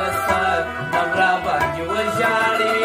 لسر نمرا باندې وژاړي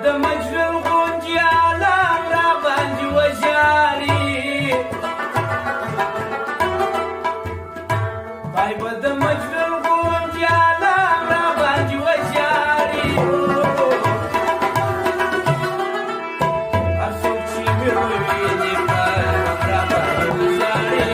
د مجنون غونجي عالم را باندې وژاړي پای به د مجنون غونجي عالم را باندې وژاړي هر څوک چې مې وویني را باندې وژاړي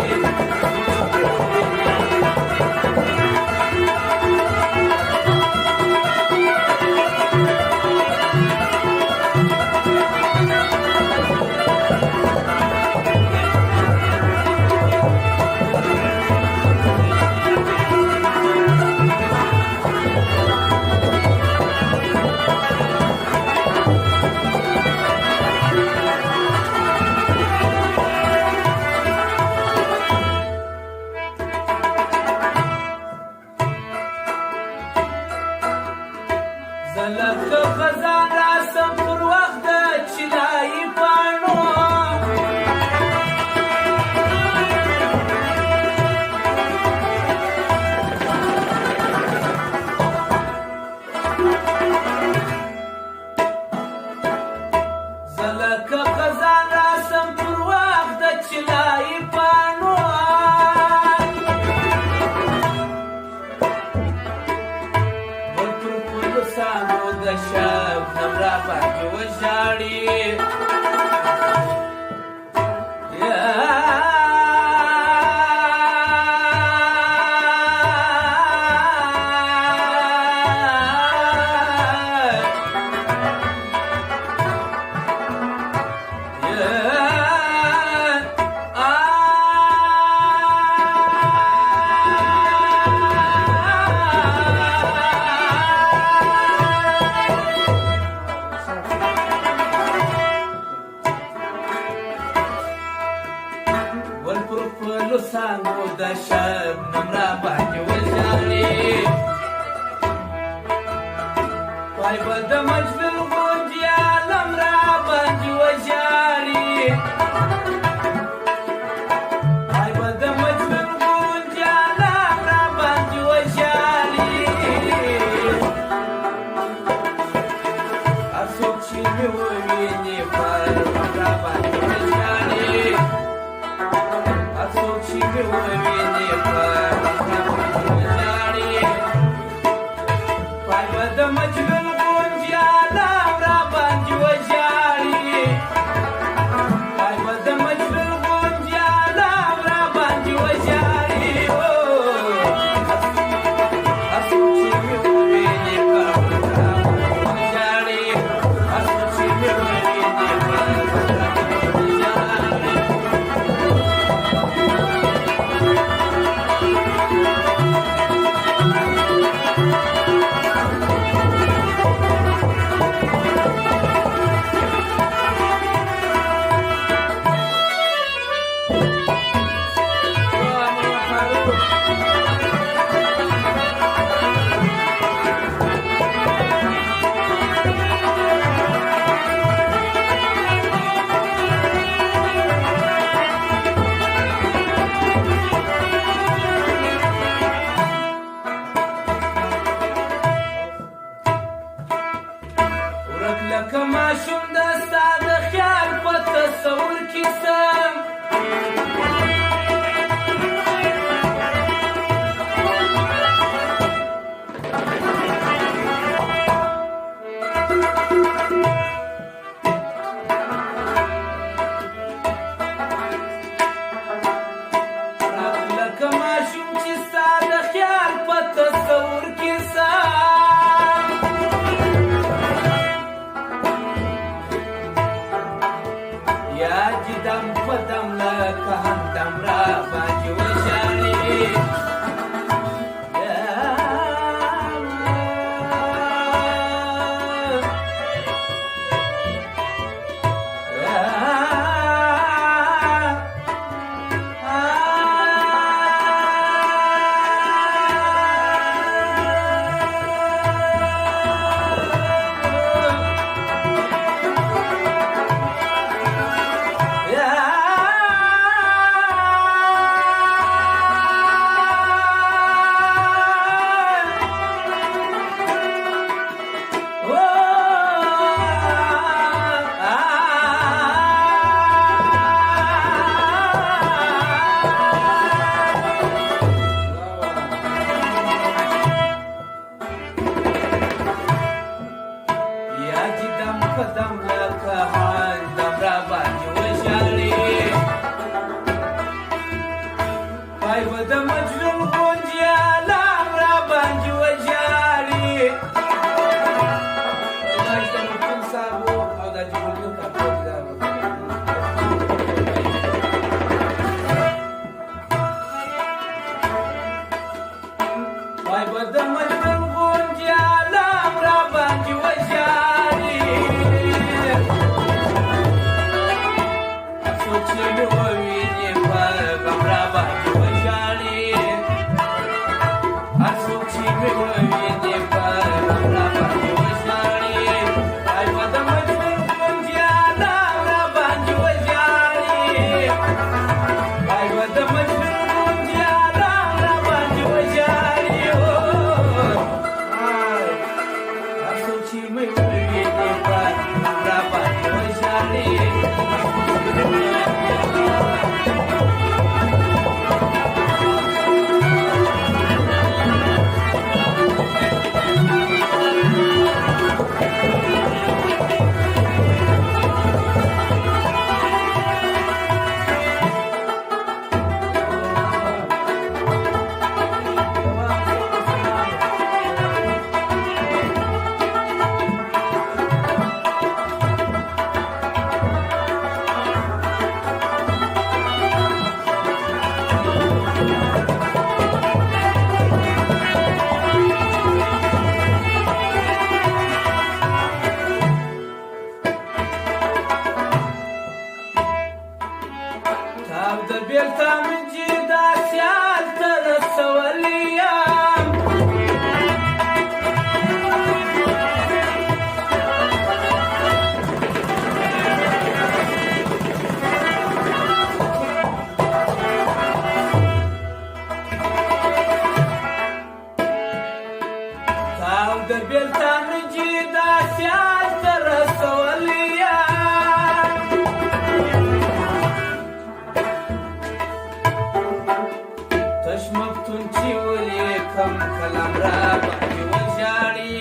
زلکه خزان راسم پر وخت د چینایي پاڼو زلکه خزان راسم پر وخت د چینایي پاڼو سانو د شب نمرا باندې وژاړي سانو د شب نمرا باندې وژاړي پای به د مجنون غونجي عالم را باندې وژاړي پای به د مجنون غونجي عالم را باندې وژاړي هر څوک چې مې وویني را باندې وژاړي she will win it, but the Majnun Gunja Lamra Banji Wajari. But the Majnun Gunja Lamra Banji Wajari. She will win it, Wajari. She will win it, لکه ماشوم د ستا د خیال په تصور کې سم لکه ماشوم چې ستا د خیال په تصور کې سم راځي دم په دم لکه هندم را باندې وژاړي پای به د مجنون غوندې عالم را باندې وژاړي دا چې د مفتون صاحب او دا چې ګلګون کاکا دي دا پای به د مجنون غوندې عالم را باندې وژاړي څوک چې مې وویني په غم را باندې وژاړي هر څوک چې مې وویني په غم را باندې وژاړي پای به د مجنون غوندې عالم را باندې وژاړي پای به د مجنون غوندې عالم را باندې وژاړي هر څوک چې مې وویني په غم را باندې وژاړي تاب د بیلتا من چې دا سیال ته رسولی یم تاب د بیلتا من چې دا سیال ته رسولی یم تش مفتون چې ولیکم کلام را باندې وژاړي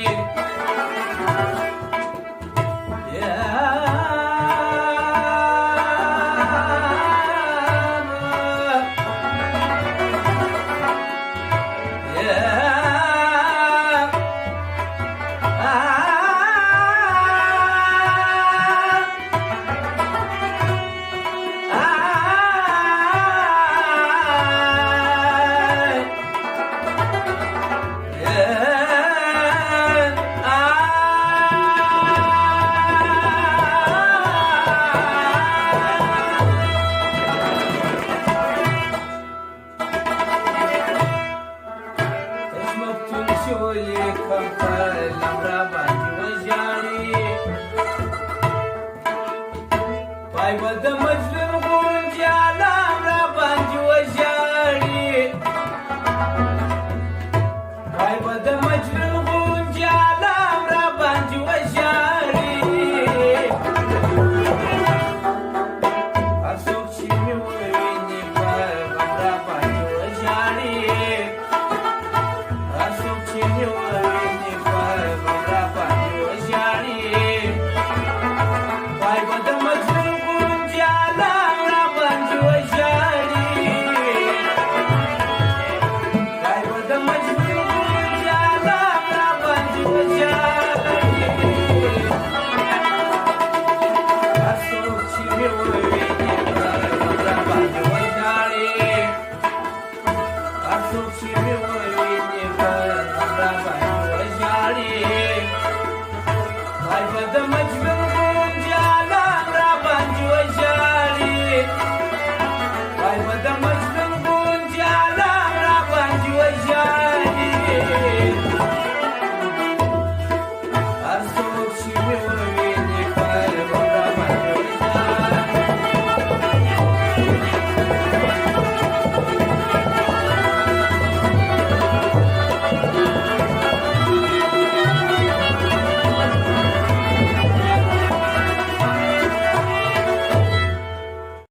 ولیکم کلام را باندې وژاړي پای به د مجنون غوندې عالم را باندې وژاړي پای به د مجنون غوندې عالم را باندې وژاړي هر څوک چې مې وویني په غم را باندې وژاړي هر څوک چې مې وویني په غم را باندې وژاړي پای به د مجنون غوندې عالم را باندې وژاړي پای به د مجنون غوندې عالم را باندې وژاړي هر څوک چې مې وویني په غم را باندې وژاړي هر څوک چې مې وویني په غم را باندې وژاړي پای به د مجنون